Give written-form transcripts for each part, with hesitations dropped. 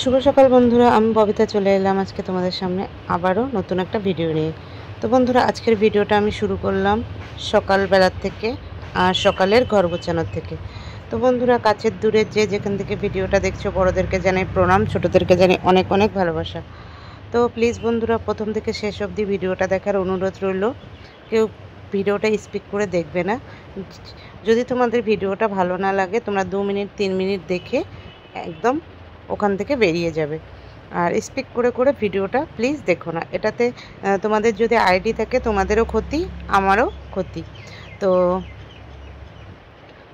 শুভ সকাল বন্ধুরা, আমি ববিতা চলে এলাম আজকে তোমাদের সামনে আবারও নতুন একটা ভিডিও নিয়ে। তো বন্ধুরা, আজকের ভিডিওটা আমি শুরু করলাম সকালবেলার থেকে, আর সকালের ঘর গোছানোর থেকে। তো বন্ধুরা, কাছের দূরে যে যেখান থেকে ভিডিওটা দেখছো, বড়োদেরকে জানাই প্রণাম, ছোটোদেরকে জানাই অনেক অনেক ভালোবাসা। তো প্লিজ বন্ধুরা, প্রথম থেকে শেষ অবধি ভিডিওটা দেখার অনুরোধ রইল। কেউ ভিডিওটা স্কিপ করে দেখবে না। যদি তোমাদের ভিডিওটা ভালো না লাগে, তোমরা 2 মিনিট 3 মিনিট দেখে একদম ওখান থেকে বেরিয়ে যাবে। আর স্কিপ করে করে ভিডিওটা প্লিজ দেখো না। এটাতে তোমাদের যদি আইডি থাকে, তোমাদেরও ক্ষতি, আমারও ক্ষতি। তো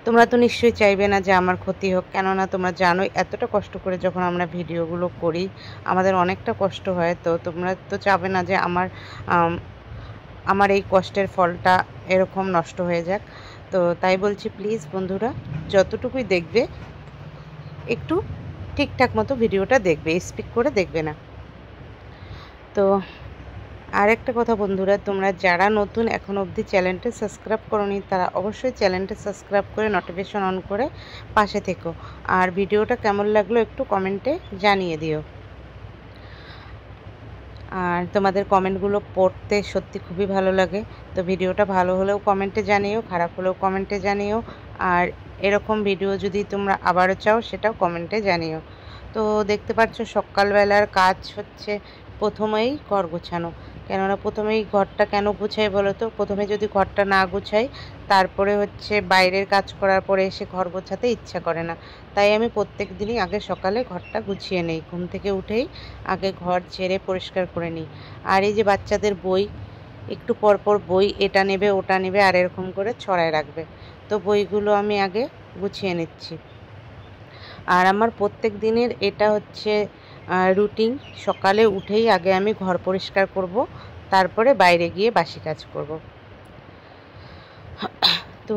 তোমরা তো নিশ্চয়ই চাইবে না যে আমার ক্ষতি হোক, কেননা তোমরা জানোই এতটা কষ্ট করে যখন আমরা ভিডিওগুলো করি আমাদের অনেকটা কষ্ট হয়। তো তোমরা তো চাবে না যে আমার এই কষ্টের ফলটা এরকম নষ্ট হয়ে যাক। তো তাই বলছি, প্লিজ বন্ধুরা, যতটুকুই দেখবে একটু ঠিকঠাক মতো ভিডিওটা দেখবে, স্কিপ করে দেখবে না। তো আরেকটা কথা বন্ধুরা, তোমরা যারা নতুন এখন অবধি চ্যানেলটা সাবস্ক্রাইব করোনি, তারা অবশ্যই চ্যানেলটা সাবস্ক্রাইব করে নোটিফিকেশন অন করে পাশে থেকো। আর ভিডিওটা কেমন লাগলো একটু কমেন্টে জানিয়ে দিও। আর তোমাদের কমেন্টগুলো পড়তে সত্যি খুবই ভালো লাগে। তো ভিডিওটা ভালো হলেও কমেন্টে জানিও, খারাপ হলেও কমেন্টে জানিও। আর এরকম ভিডিও যদি তোমরা আবারও চাও, সেটাও কমেন্টে জানিও। তো দেখতে পাচ্ছ সকালবেলার কাজ হচ্ছে প্রথমেই ঘর গোছানো। কেননা প্রথমেই ঘরটা কেন গুছাই বলো তো? প্রথমে যদি ঘরটা না গুছাই, তারপরে হচ্ছে বাইরের কাজ করার পরে এসে ঘর গোছাতে ইচ্ছা করে না। তাই আমি প্রত্যেক দিনই আগে সকালে ঘরটা গুছিয়ে নেই। ঘুম থেকে উঠেই আগে ঘর ঝেড়ে পরিষ্কার করে নিই। আর এই যে বাচ্চাদের বই, একটু পর পর বই এটা নেবে ওটা নেবে আর এরকম করে ছড়ায় রাখবে। তো বইগুলো আমি আগে গুছিয়ে নিচ্ছি। আর আমার প্রত্যেক দিনের এটা হচ্ছে রুটিন। সকালে উঠেই আগে আমি ঘর পরিষ্কার করব, তারপরে বাইরে গিয়ে বাসি কাজ করব। তো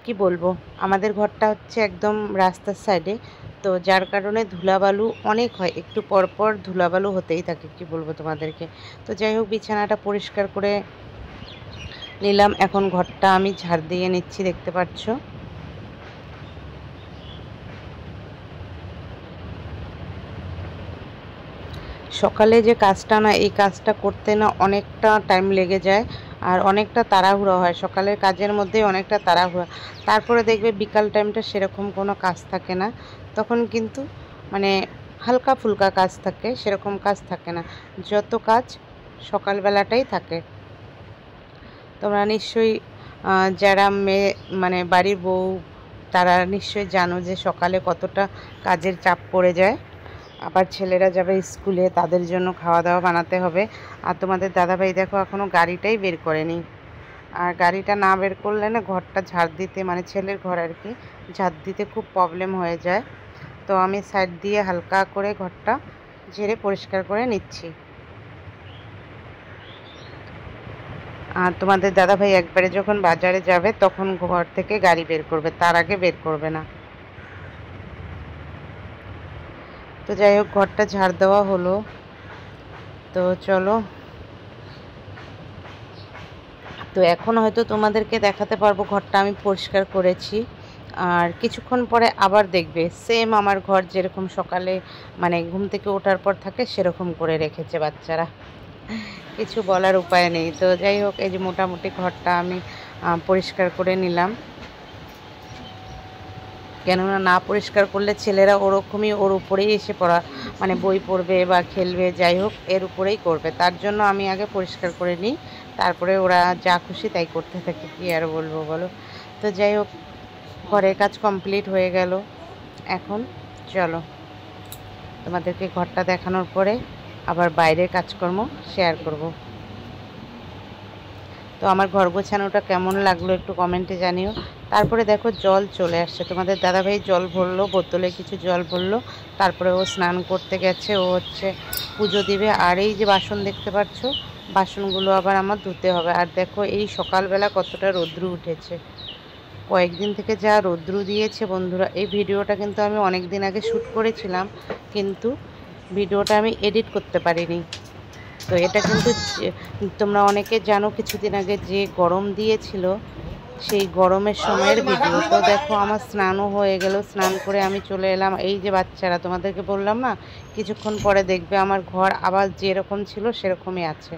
কি বলবো, আমাদের ঘরটা হচ্ছে একদম রাস্তার সাইডে, তো যার কারণে ধুলাবালু অনেক হয়, একটু পর পর ধুলাবালু হতেই থাকে। কি বলবো তোমাদেরকে। তো যাই হোক, বিছানাটা পরিষ্কার করে নিলাম। এখন ঘরটা আমি ঝাড় দিয়ে নিচ্ছি, দেখতে পাচ্ছ। সকালে যে কাজটা না, এই কাজটা করতে না অনেকটা টাইম লেগে যায়, আর অনেকটা তাড়াহুড়ো হয়। সকালের কাজের মধ্যেই অনেকটা তাড়াহুড়ো। তারপরে দেখবে বিকাল টাইমটা সেরকম কোনো কাজ থাকে না, তখন কিন্তু মানে হালকা ফুলকা কাজ থাকে, সেরকম কাজ থাকে না। যত কাজ সকালবেলাটাই থাকে। তোমরা নিশ্চয়ই যারা মেয়ে মানে বাড়ির বউ, তারা নিশ্চয়ই জানো যে সকালে কতটা কাজের চাপ পড়ে যায়। আবার ছেলেরা যাবে স্কুলে, তাদের জন্য খাওয়া দাওয়া বানাতে হবে। আর তোমাদের দাদাভাই দেখো এখনও গাড়িটাই বের করেনি। আর গাড়িটা না বের করলে না ঘরটা ঝাড় দিতে, মানে ছেলের ঘর আর কি, ঝাড় দিতে খুব প্রবলেম হয়ে যায়। তো আমি সাইড দিয়ে হালকা করে ঘরটা ঝেড়ে পরিষ্কার করে নিচ্ছি। আর তোমাদের দাদাভাই একবারে যখন বাজারে যাবে তখন ঘর থেকে গাড়ি বের করবে, তার আগে বের করবে না। তো যাই হোক, ঘরটা ঝাড় দেওয়া হলো। তো চলো, তো এখন হয়তো তোমাদেরকে দেখাতে পারবো ঘরটা আমি পরিষ্কার করেছি। আর কিছুক্ষণ পরে আবার দেখবে সেম আমার ঘর যেরকম সকালে মানে ঘুম থেকে ওঠার পর থাকে, সেরকম করে রেখেছে বাচ্চারা। কিছু বলার উপায় নেই। তো যাই হোক, এই যে মোটামুটি ঘরটা আমি পরিষ্কার করে নিলাম। কেননা না পরিষ্কার করলে ছেলেরা ওরকমই ওর উপরেই এসে পড়া, মানে বই পড়বে বা খেলবে, যাই হোক এর উপরেই করবে। তার জন্য আমি আগে পরিষ্কার করে নিই, তারপরে ওরা যা খুশি তাই করতে থাকে। কি আর বলবো বলো। তো যাই হোক, ঘরের কাজ কমপ্লিট হয়ে গেল। এখন চলো তোমাদেরকে ঘরটা দেখানোর পরে আবার বাইরের কাজকর্ম শেয়ার করব। তো আমার ঘর গোছানোটা কেমন লাগলো একটু কমেন্টে জানিও। তারপরে দেখো জল চলে আসছে, তোমাদের দাদাভাই জল ভরলো, বোতলে কিছু জল ভরলো। তারপরে ও স্নান করতে গেছে, ও হচ্ছে পুজো দিবে। আর এই যে বাসন দেখতে পাচ্ছ, বাসনগুলো আবার আমার ধুতে হবে। আর দেখো এই সকালবেলা কতটা রৌদ্র উঠেছে, কয়েকদিন থেকে যা রৌদ্র দিয়েছে বন্ধুরা। এই ভিডিওটা কিন্তু আমি অনেক দিন আগে শ্যুট করেছিলাম, কিন্তু ভিডিওটা আমি এডিট করতে পারিনি। তো এটা কিন্তু তোমরা অনেকে জানো কিছুদিন আগে যে গরম দিয়েছিল, সেই গরমের সময়ের ভিডিও। তো দেখো আমার স্নানও হয়ে গেল, স্নান করে আমি চলে এলাম। এই যে বাচ্চারা, তোমাদেরকে বললাম না কিছুক্ষণ পরে দেখবে আমার ঘর আবার যেরকম ছিল সেরকমই আছে,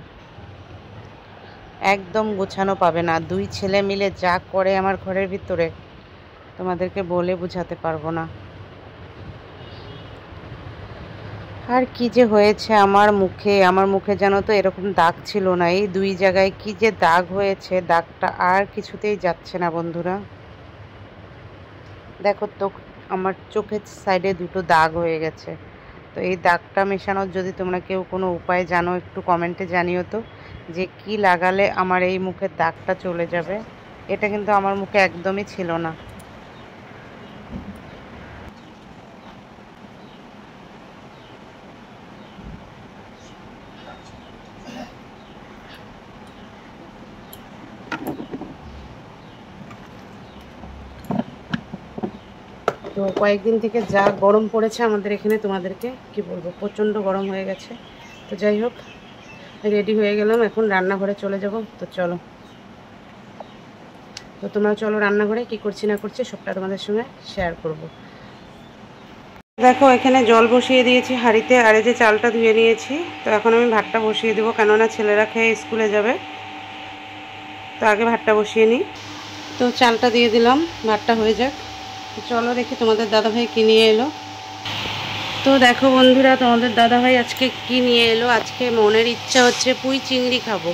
একদম গোছানো পাবে না। দুই ছেলে মিলে যা করে আমার ঘরের ভিতরে তোমাদেরকে বলে বোঝাতে পারবো না। আর কি যে হয়েছে আমার মুখে জানো তো এরকম দাগ ছিল না, এই দুই জায়গায় কি যে দাগ হয়েছে, দাগটা আর কিছুতেই যাচ্ছে না বন্ধুরা। দেখো তো আমার চোখের সাইডে দুটো দাগ হয়ে গেছে। তো এই দাগটা মেশানোর যদি তোমরা কেউ কোনো উপায় জানো একটু কমেন্টে জানিও তো, যে কি লাগালে আমার এই মুখের দাগটা চলে যাবে। এটা কিন্তু আমার মুখে একদমই ছিল না। তো কয়েকদিন থেকে যা গরম পড়েছে আমাদের এখানে, তোমাদেরকে কি বলবো, প্রচণ্ড গরম হয়ে গেছে। তো যাই হোক, রেডি হয়ে গেলাম, এখন রান্নাঘরে চলে যাব। তো চলো, তো তোমরা চলো রান্নাঘরে, কি করছি না করছি সবটা তোমাদের সঙ্গে শেয়ার করব। দেখো এখানে জল বসিয়ে দিয়েছি হাঁড়িতে, আর এই যে চালটা ধুয়ে নিয়েছি। তো এখন আমি ভাতটা বসিয়ে দেবো, কেননা ছেলেরা খেয়ে স্কুলে যাবে। তো আগে ভাতটা বসিয়ে নিই। তো চালটা দিয়ে দিলাম, ভাতটা হয়ে যাক। চলো দেখি তোমাদের দাদাভাই কী নিয়ে এলো। তো দেখো বন্ধুরা, তোমাদের দাদাভাই আজকে কি নিয়ে এলো। আজকে মনের ইচ্ছা হচ্ছে পুঁই চিংড়ি খাবো।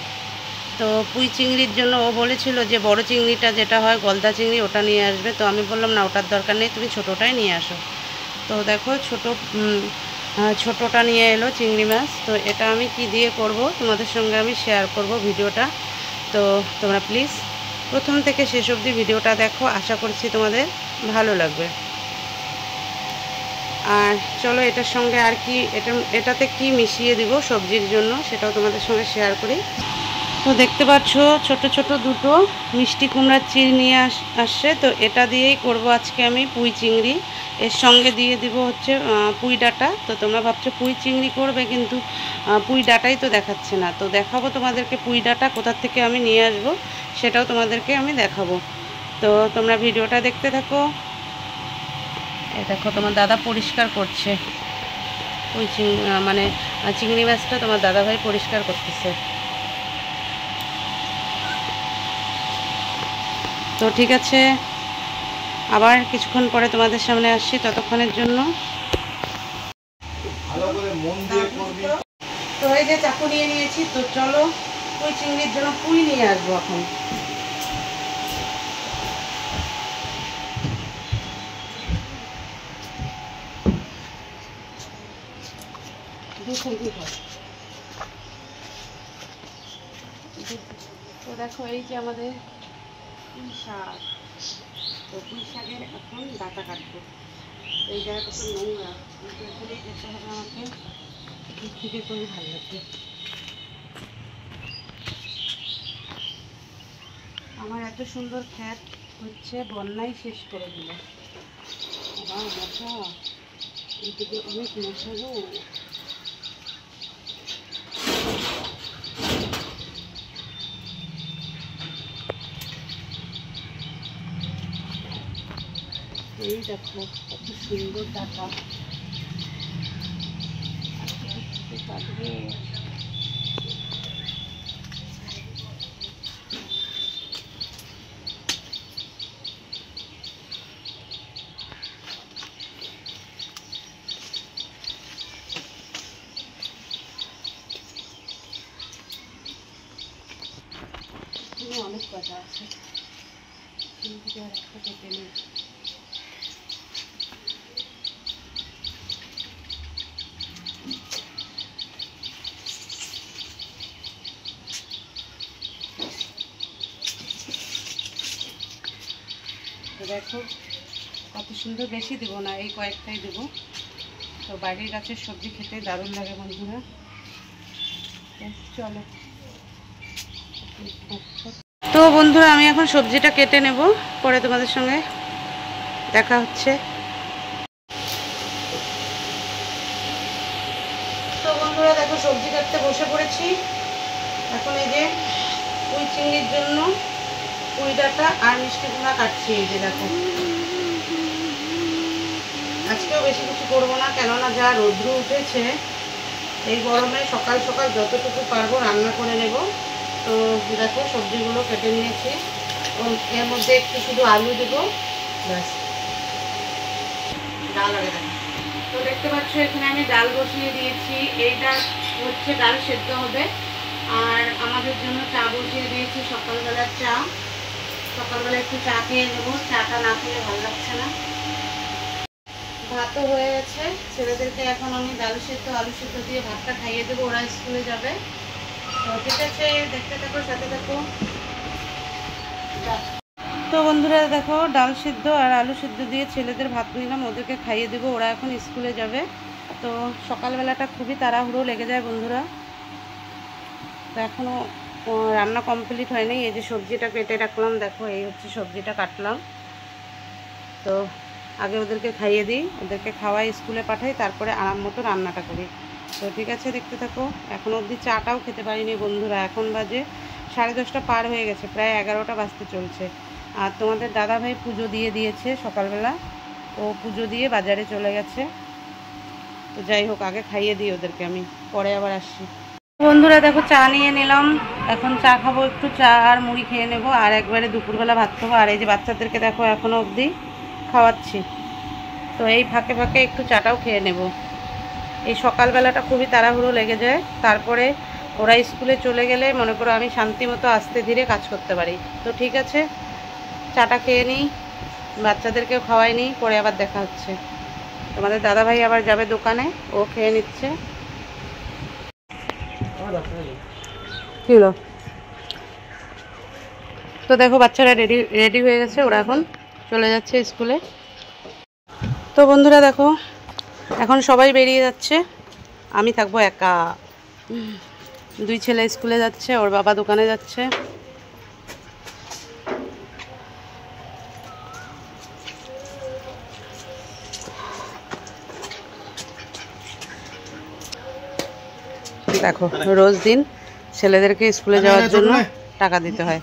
তো পুঁই চিংড়ির জন্য ও বলেছিল যে বড় চিংড়িটা যেটা হয় গলদা চিংড়ি, ওটা নিয়ে আসবে। তো আমি বললাম না, ওটার দরকার নেই, তুমি ছোটোটাই নিয়ে আসো। তো দেখো ছোটোটা নিয়ে এলো চিংড়ি মাছ। তো এটা আমি কি দিয়ে করব তোমাদের সঙ্গে আমি শেয়ার করব ভিডিওটা। তো তোমরা প্লিজ প্রথম থেকে শেষ অবধি ভিডিওটা দেখো, আশা করছি তোমাদের ভালো লাগবে। আর চলো এটার সঙ্গে আর কি এটাতে কি মিশিয়ে দিব সবজির জন্য সেটাও তোমাদের সঙ্গে শেয়ার করি। তো দেখতে পাচ্ছ ছোট ছোট দুটো মিষ্টি কুমড়ার চিড় নিয়ে আসছে। তো এটা দিয়েই করব আজকে আমি পুঁই চিংড়ি। এর সঙ্গে দিয়ে দিব হচ্ছে পুঁই ডাঁটা। তো তোমরা ভাবছো পুঁই চিংড়ি করবে, কিন্তু পুঁই ডাঁটাই তো দেখাচ্ছে না। তো দেখাবো তোমাদেরকে পুঁই ডাঁটা কোথা থেকে আমি নিয়ে আসব, সেটাও তোমাদেরকে আমি দেখাবো। তো তোমরা ভিডিওটা দেখতে থাকো। এই দেখো তোমার দাদা পরিষ্কার করছে পুঁই মানে চিংড়ি মাছটা তোমার দাদাভাই পরিষ্কার করতেছে। তো ঠিক আছে, আবার কিছুক্ষণ পরে তোমাদের সামনে আসছি, ততক্ষণের জন্য তো এই যে চাকু নিয়ে নিয়েছি। তো চলো পুঁই চিংড়ির জন্য পুঁই নিয়ে আসবো এখন। তো দেখো এই যে আমাদের পুঁই শাক। তো পুঁই শাকের এখন ডাঁটা কাটবো। এই জায়গাটা তো নোংরা, কিন্তু এখানেই যেতে হবে আমাকে, দূর থেকে করে ভালো লাগবে। আমার এত সুন্দর খ্যাত হচ্ছে, বন্যাই শেষ করে দিল। আবার মশা, এইদিকে অনেক মশা গো। এই দেখো কত সুন্দর ডাটা কাটবে। অনেক কথা আছে, কিন্তু আর একটা কেটে নেই। দেখো কত সুন্দর, বেশি দেবো না, এই কয়েকটাই দেবো। তো বাড়ির গাছের সবজি খেতে দারুণ লাগে বন্ধুরা। চলো তো বন্ধুরা, আমি এখন সবজিটা কেটে নেব, পরে তোমাদের সঙ্গে দেখা হচ্ছে। তো বন্ধুরা দেখো সবজি কাটতে বসে পড়েছি। এখন এই যে পুঁই চিংড়ির জন্য পুঁই ডাঁটা আর মিষ্টি কুমড়া কাটছি। এই যে দেখো, আজকেও বেশি কিছু করবো না, কেননা যা রৌদ্র উঠেছে এই গরমে সকাল সকাল যতটুকু পারবো রান্না করে নেব। তো দেখো সবজিগুলো কেটে নিয়েছি, এর মধ্যে একটু শুধু আলু দেবো, ব্যাস। ডাল আগে দেখো, তো দেখতে পাচ্ছ এখানে আমি ডাল বসিয়ে দিয়েছি। এইটা হচ্ছে ডাল সেদ্ধ হবে। আর আমাদের জন্য চা বসিয়ে দিয়েছি, সকালবেলার চা। সকালবেলা একটু চা খেয়ে নেবো, চাটা না খেলে ভালো লাগছে না। ভাতও হয়ে গেছে, ছেলেদেরকে এখন আমি ডাল সেদ্ধ আলু সেদ্ধ দিয়ে ভাতটা খাইয়ে দেবো, ওরা স্কুলে যাবে। তো ঠিক আছে, দেখতে থাকো, সাথে থাকো। তো বন্ধুরা দেখো, ডাল সিদ্ধ আর আলু সিদ্ধ দিয়ে ছেলেদের ভাত নিলাম, ওদেরকে খাইয়ে দেবো, ওরা এখন স্কুলে যাবে। তো সকালবেলাটা খুবই তাড়াহুড়ো লেগে যায় বন্ধুরা। তো এখনও রান্না কমপ্লিট হয়নি। এই যে সবজিটা কেটে রাখলাম, দেখো এই হচ্ছে সবজিটা কাটলাম। তো আগে ওদেরকে খাইয়ে দিই, ওদেরকে খাওয়াই স্কুলে পাঠাই, তারপরে আরাম মতো রান্নাটা করি। তো ঠিক আছে, দেখতে থাকো। এখনও অবধি চাটাও খেতে পারিনি বন্ধুরা, এখন বাজে 10:30 পার হয়ে গেছে, প্রায় 11টা বাজতে চলছে। আর তোমাদের দাদাভাই পুজো দিয়ে দিয়েছে সকালবেলা, ও পুজো দিয়ে বাজারে চলে গেছে। তো যাই হোক, আগে খাইয়ে দিই ওদেরকে, আমি পরে আবার আসছি। বন্ধুরা দেখো, চা নিয়ে নিলাম, এখন চা খাবো, একটু চা আর মুড়ি খেয়ে নেব, আর একবারে দুপুরবেলা ভাত খাবো। আর এই যে বাচ্চাদেরকে দেখো এখনও অবধি খাওয়াচ্ছি। তো এই ফাঁকে ফাঁকে একটু চাটাও খেয়ে নেব। এই সকালবেলাটা খুবই তাড়াহুড়ো লেগে যায়, তারপরে ওরা স্কুলে চলে গেলে মনে করো আমি শান্তি মতো আস্তে ধীরে কাজ করতে পারি। তো ঠিক আছে, চাটা খেয়ে নিই, বাচ্চাদেরকেও খাওয়াই নিই, পরে আবার দেখা হচ্ছে। তোমাদের দাদাভাই আবার যাবে দোকানে, ও খেয়ে নিচ্ছে। কি হলো? তো দেখো বাচ্চারা রেডি হয়ে গেছে, ওরা এখন চলে যাচ্ছে স্কুলে। তো বন্ধুরা দেখো, এখন সবাই বেরিয়ে যাচ্ছে, আমি থাকবো একা। দুই ছেলে স্কুলে যাচ্ছে, ওর বাবা দোকানে যাচ্ছে। দেখো রোজ দিন ছেলেদেরকে স্কুলে যাওয়ার জন্য টাকা দিতে হয়।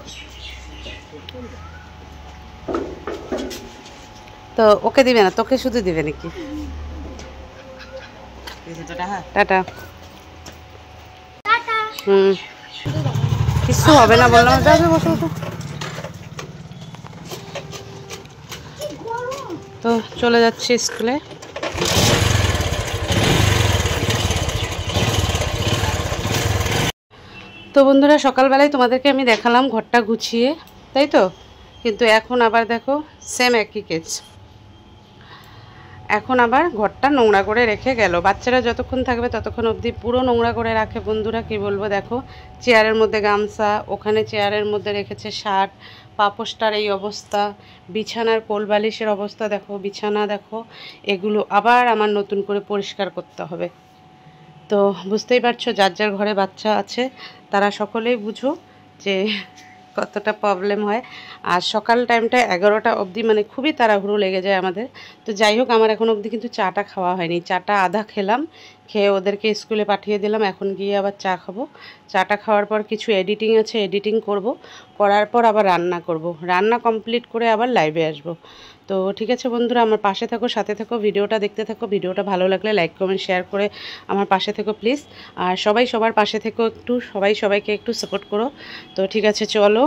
তো ওকে দিবে না, তোকে শুধু দিবে নাকি? টাটা। কিছু হবে না বললাম, যাবে বসো বসো। তো চলে যাচ্ছি স্কুলে। তো বন্ধুরা সকালবেলায় তোমাদেরকে আমি দেখালাম ঘরটা গুছিয়ে, তাই তো? কিন্তু এখন আবার দেখো সেম একই কেস, এখন আবার ঘরটা নোংরা করে রেখে গেল। বাচ্চারা যতক্ষণ থাকবে ততক্ষণ অবধি পুরো নোংরা করে রাখে বন্ধুরা, কি বলবো। দেখো চেয়ারের মধ্যে গামছা, ওখানে চেয়ারের মধ্যে রেখেছে শার্ট, পাপোশটার এই অবস্থা, বিছানার কোলবালিশের অবস্থা দেখো, বিছানা দেখো, এগুলো আবার আমার নতুন করে পরিষ্কার করতে হবে। তো বুঝতেই পারছো, যার যার ঘরে বাচ্চা আছে তারা সকলেই বুঝো যে কতটা প্রবলেম হয়। আর সকাল টাইমটা 11টা অবধি মানে খুবই তাড়াহুড়ো লেগে যায় আমাদের। তো যাই হোক, আমার এখন অবধি কিন্তু চাটা খাওয়া হয়নি, চাটা আধা খেলাম, খেয়ে ওদেরকে স্কুলে পাঠিয়ে দিলাম, এখন গিয়ে আবার চা খাবো। চাটা খাওয়ার পর কিছু এডিটিং আছে, এডিটিং করব, করার পর আবার রান্না করব, রান্না কমপ্লিট করে আবার লাইভে আসব। তো ঠিক আছে বন্ধুরা, আমার পাশে থাকো, সাথে থাকো, ভিডিওটা দেখতে থাকো। ভিডিওটা ভালো লাগলে লাইক কমেন্ট শেয়ার করে আমার পাশে থেকো প্লিজ। আর সবাই সবার পাশে থেকো, একটু সবাই সবাইকে একটু সাপোর্ট করো। তো ঠিক আছে, চলো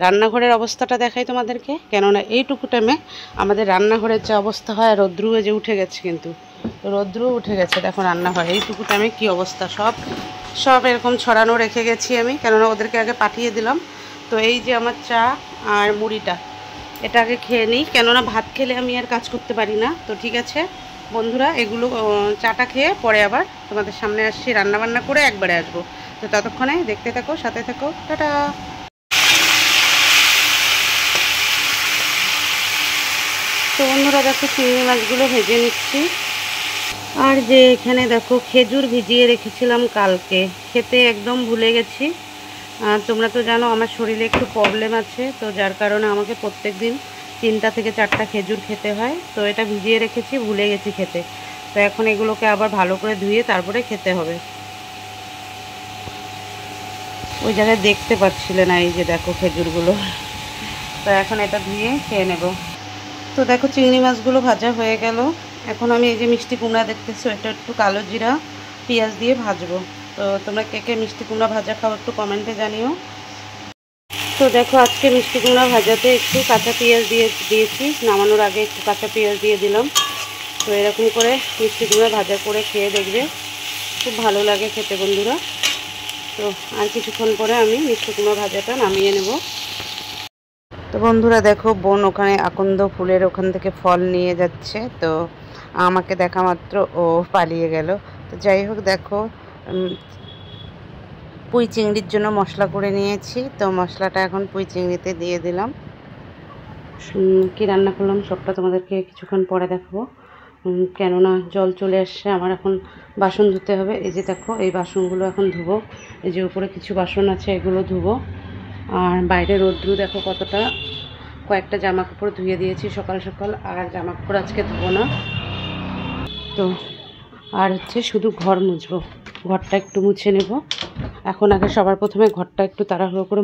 রান্নাঘরের অবস্থাটা দেখাই তোমাদেরকে, কেননা এইটুকু টাইমে আমাদের রান্নাঘরের যে অবস্থা হয়, রৌদ্রুয়ে যে উঠে গেছে, কিন্তু রৌদ্র উঠে গেছে, দেখো রান্নাঘর এইটুকু টাইমে কী অবস্থা, সব এরকম ছড়ানো রেখে গেছি আমি, কেননা ওদেরকে আগে পাঠিয়ে দিলাম। তো এই যে আমার চা আর মুড়িটা, এটা আগে খেয়ে নিই, কেননা ভাত খেলে আমি আর কাজ করতে পারি না। তো ঠিক আছে বন্ধুরা, এগুলো চাটা খেয়ে পরে আবার তোমাদের সামনে আসছি, রান্নাবান্না করে একবারে আসবো। তো ততক্ষণে দেখতে থাকো, সাথে থাকো, টাটা। তো বন্ধুরা দেখো, চিংড়ি মাছগুলো ভেজে নিচ্ছি। আর যে এখানে দেখো খেজুর ভিজিয়ে রেখেছিলাম কালকে, খেতে একদম ভুলে গেছি। তোমরা তো জানো আমার শরীরে একটু প্রবলেম আছে, তো যার কারণে আমাকে প্রত্যেক দিন 3টা থেকে 4টা খেজুর খেতে হয়। তো এটা ভিজিয়ে রেখেছি, ভুলে গেছি খেতে। তো এখন এগুলোকে আবার ভালো করে ধুয়ে তারপরে খেতে হবে। ওই জায়গায় দেখতে পাচ্ছিলে না, এই যে দেখো খেজুরগুলো, এখন এটা ধুয়ে খেয়ে নেব। তো দেখো চিংড়ি মাছগুলো ভাজা হয়ে গেল। এখন আমি এই যে মিষ্টি কুমড়া দেখতেছো, এটা একটু কালো জিরা পেঁয়াজ দিয়ে ভাজবো। তো তোমরা কে কে মিষ্টি কুমড়া ভাজা খাও একটু কমেন্টে জানিও। তো দেখো আজকে মিষ্টি কুমড়া ভাজাতে একটু কাঁচা পেঁয়াজ দিয়েছি, নামানোর আগে একটু কাঁচা পেঁয়াজ দিয়ে দিলাম। তো এরকম করে মিষ্টি কুমড়া ভাজা করে খেয়ে দেখবে, খুব ভালো লাগে খেতে বন্ধুরা। তো আর কিছুক্ষণ পরে আমি মিষ্টি কুমড়া ভাজাটা নামিয়ে নেব। তো বন্ধুরা দেখো বোন ওখানে আকন্দ ফুলের ওখান থেকে ফল নিয়ে যাচ্ছে। তো আমাকে দেখা মাত্র ও পালিয়ে গেল। তো যাই হোক দেখো পুঁই চিংড়ির জন্য মশলা করে নিয়েছি। তো মশলাটা এখন পুঁই চিংড়িতে দিয়ে দিলাম। কি রান্না করলাম সবটা তোমাদেরকে কিছুক্ষণ পরে দেখাবো, কেননা জল চলে আসছে। আমার এখন বাসন ধুতে হবে। এই যে দেখো এই বাসনগুলো এখন ধুবো। এই যে উপরে কিছু বাসন আছে এগুলো ধুবো। আর বাইরে রোদ্রু দেখো কতটা, কয়েকটা জামা কাপড় ধুয়ে দিয়েছি সকাল সকাল, আর জামা কাপড় আজকে ধুবো না। তো আর হচ্ছে শুধু ঘর মুছবো, ঘরটা একটু মুছে নেব। এখন আগে সবার প্রথমে ঘরটা একটু তাড়াহুড়ো করে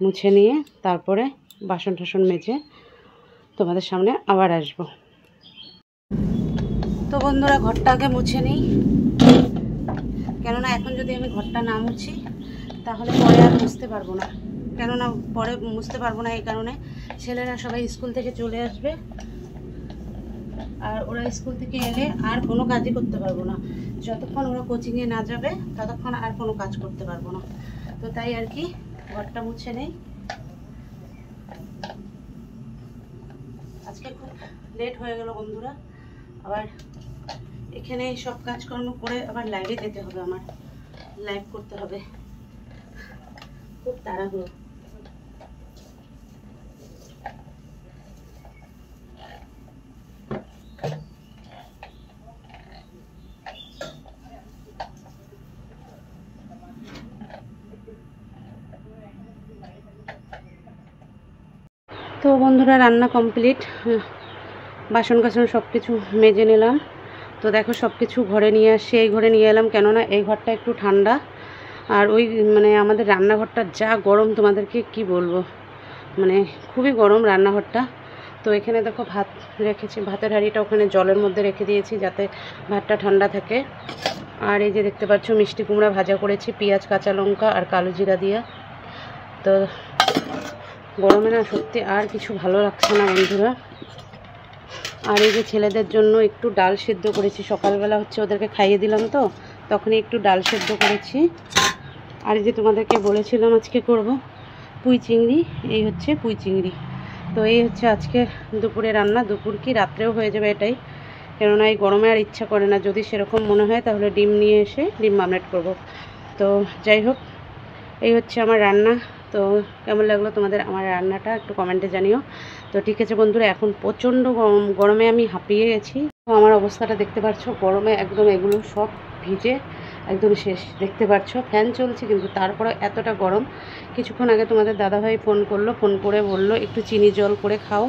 মুছে নিয়ে তারপরে বাসন টাসন মেজে তোমাদের সামনে আবার আসবো। তো বন্ধুরা ঘরটা আগে মুছে নিই, কেননা এখন যদি আমি ঘরটা না মুছি তাহলে পরে আর মুছতে পারবো না। কেননা পরে মুছতে পারবো না এই কারণে, ছেলেরা সবাই স্কুল থেকে চলে আসবে, আর ওরা স্কুল থেকে এলে আর কোনো কাজই করতে পারবো না। যতক্ষণ ওরা কোচিংয়ে না যাবে ততক্ষণ আর কোনো কাজ করতে পারবো না। তো তাই আর কি ঘরটা মুছে নেই। আজকে খুব লেট হয়ে গেল বন্ধুরা, আবার এখানে সব কাজকর্ম করে আবার লাইভে যেতে হবে, আমার লাইভ করতে হবে, খুব তাড়াহুড়ো। তো বন্ধুরা রান্না কমপ্লিট, বাসন কাসন সব কিছু মেজে নিলাম। তো দেখো সব কিছু ঘরে নিয়ে আসছি, এই ঘরে নিয়ে এলাম, কেননা এই ঘরটা একটু ঠান্ডা। আর ওই মানে আমাদের রান্নাঘরটা যা গরম তোমাদেরকে কি বলবো, মানে খুবই গরম রান্নাঘরটা। তো এখানে দেখো ভাত রেখেছি, ভাতের হাঁড়িটা ওখানে জলের মধ্যে রেখে দিয়েছি যাতে ভাতটা ঠান্ডা থাকে। আর এই যে দেখতে পাচ্ছ মিষ্টি কুমড়া ভাজা করেছি পেঁয়াজ কাঁচা লঙ্কা আর কালো জিরা দিয়ে। তো গরমে না সত্যি আর কিছু ভালো লাগছে না বন্ধুরা। আর এই যে ছেলেদের জন্য একটু ডাল সেদ্ধ করেছি, সকালবেলা হচ্ছে ওদেরকে খাইয়ে দিলাম, তো তখনই একটু ডাল সেদ্ধ করেছি। আর এই যে তোমাদেরকে বলেছিলাম আজকে করব পুঁই চিংড়ি, এই হচ্ছে পুঁই চিংড়ি। তো এই হচ্ছে আজকে দুপুরে রান্না, দুপুর কি রাত্রেও হয়ে যাবে এটাই, কেননা এই গরমে আর ইচ্ছা করে না। যদি সেরকম মনে হয় তাহলে ডিম নিয়ে এসে ডিম আমলেট করব। তো যাই হোক এই হচ্ছে আমার রান্না। তো কেমন লাগলো তোমাদের আমার রান্নাটা একটু কমেন্টে জানিও। তো ঠিক আছে বন্ধুরা, এখন প্রচণ্ড গরমে আমি হাঁপিয়ে গেছি। তো আমার অবস্থাটা দেখতে পাচ্ছ, গরমে একদম এগুলো সব ভিজে একদম শেষ। দেখতে পাচ্ছ ফ্যান চলছে কিন্তু তারপরে এতটা গরম। কিছুক্ষণ আগে তোমাদের দাদাভাই ফোন করলো, ফোন করে বলল একটু চিনি জল করে খাও,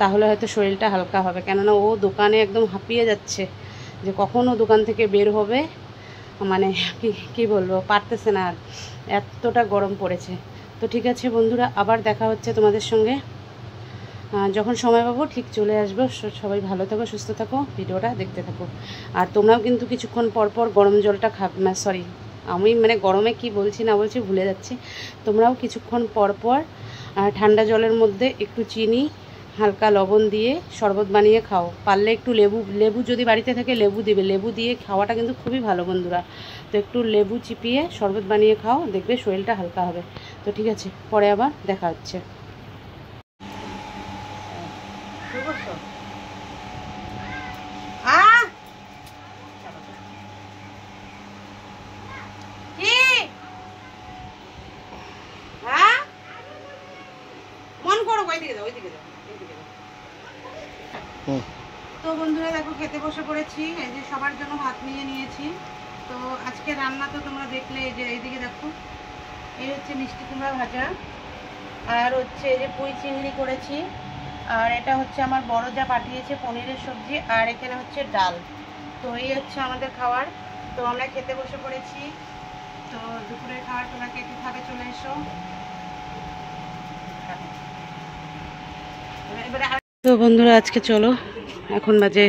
তাহলে হয়তো শরীরটা হালকা হবে। কেননা ও দোকানে একদম হাঁপিয়ে যাচ্ছে, যে কখন ও দোকান থেকে বের হবে, মানে কি বলবো, পারতেছে না আর, এতটা গরম পড়েছে। তো ঠিক আছে বন্ধুরা, আবার দেখা হচ্ছে তোমাদের সঙ্গে, যখন সময় পাবো ঠিক চলে আসবো। সবাই ভালো থাকো, সুস্থ থাকো, ভিডিওটা দেখতে থাকো। আর তোমরাও কিন্তু কিছুক্ষণ পর পর গরম জলটা সরি আমি মানে গরমে কি বলছি না বলছি ভুলে যাচ্ছি। তোমরাও কিছুক্ষণ পর পর ঠান্ডা জলের মধ্যে একটু চিনি হালকা লবণ দিয়ে শরবত বানিয়ে খাও। পারলে একটু লেবু যদি বাড়িতে থাকে লেবু দিবে, লেবু দিয়ে খাওয়াটা কিন্তু খুবই ভালো বন্ধুরা। তো একটু লেবু চিপিয়ে শরবত বানিয়ে খাও, দেখবে শরীরটা হালকা হবে। তো ঠিক আছে, পরে আবার দেখা হচ্ছে। তো বন্ধুরা দেখো খেতে বসে পড়েছি, এই যে সবার জন্য ভাত নিয়ে নিয়েছি। তো আজকে রান্না তো তোমরা দেখলে, এই যে এইদিকে দেখো এই হচ্ছে মিষ্টি কুমড়া ভাজা, আর হচ্ছে এই যে পুঁই চিংড়ি করেছি, আর এটা হচ্ছে আমার বড় যা পাঠিয়েছে পনিরের সবজি, আর এখানে হচ্ছে ডাল। তো এই হচ্ছে আমাদের খাবার। তো আমরা খেতে বসে পড়েছি। তো দুপুরের খাবার তোমরা কে কে খাবে চলে এসো। তো বন্ধুরা আজকে চলো, এখন বাজে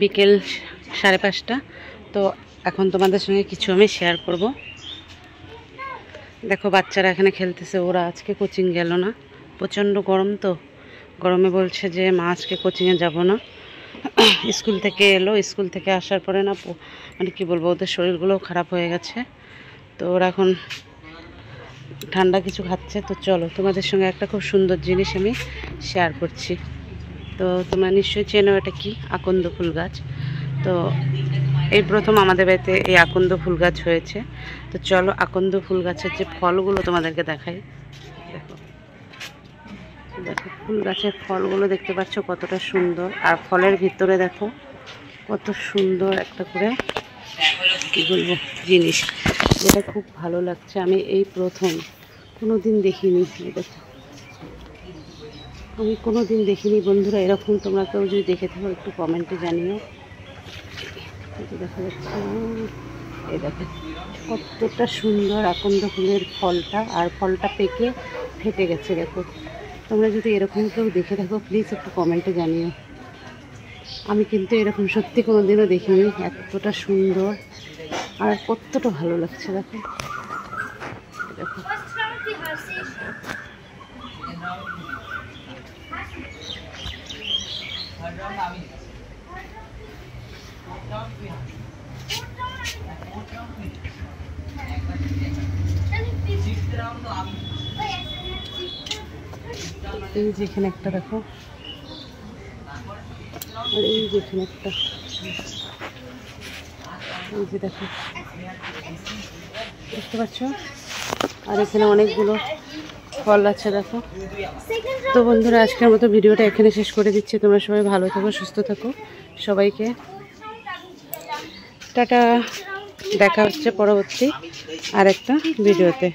বিকেল 5:30। তো এখন তোমাদের সঙ্গে কিছু আমি শেয়ার করব। দেখো বাচ্চারা এখানে খেলতেছে, ওরা আজকে কোচিং গেল না, প্রচণ্ড গরম। তো গরমে বলছে যে মা আজকে কোচিংয়ে যাব না। স্কুল থেকে এলো, স্কুল থেকে আসার পরে না মানে কি বলবো, ওদের শরীরগুলোও খারাপ হয়ে গেছে। তো ওরা এখন ঠান্ডা কিছু খাচ্ছে। তো চলো তোমাদের সঙ্গে একটা খুব সুন্দর জিনিস আমি শেয়ার করছি। তো তোমরা নিশ্চয়ই চেনো এটা কি, আকন্দ ফুল গাছ। তো এই প্রথম আমাদের বাড়িতে এই আকন্দ ফুল গাছ হয়েছে। তো চলো আকন্দ ফুল গাছের যে ফলগুলো তোমাদেরকে দেখাই। দেখো দেখো ফুল গাছের ফলগুলো দেখতে পাচ্ছ কতটা সুন্দর, আর ফলের ভিতরে দেখো কত সুন্দর একটা করে কি বলবো জিনিস, যেটা খুব ভালো লাগছে। আমি এই প্রথম, কোনো দিন দেখিনি। দেখো আমি কোনো দিন দেখিনি বন্ধুরা এরকম। তোমরা কেউ যদি দেখে থাকো একটু কমেন্টে জানিও। দেখা যাচ্ছে, এই দেখো কতটা সুন্দর আকন্দ ফুলের ফলটা, আর ফলটা পেকে ফেটে গেছে। দেখো তোমরা যদি এরকম কেউ দেখে থাকো প্লিজ একটু কমেন্টে জানিও। আমি কিন্তু এরকম সত্যি কোনো দিনও দেখিনি, এতটা সুন্দর আর কতটা ভালো লাগছে। দেখো দেখো এই যেখানে একটা দেখো, আর এই যেখানে একটা, এই যে দেখো দেখতে পাচ্ছ, আর এখানে অনেকগুলো ফল আছে দেখো। তো বন্ধুরা আজকের মতো ভিডিওটা এখানে শেষ করে দিচ্ছি। তোমরা সবাই ভালো থাকো, সুস্থ থাকো, সবাইকে টাটা। দেখা হচ্ছে পরবর্তী আরেকটা ভিডিওতে।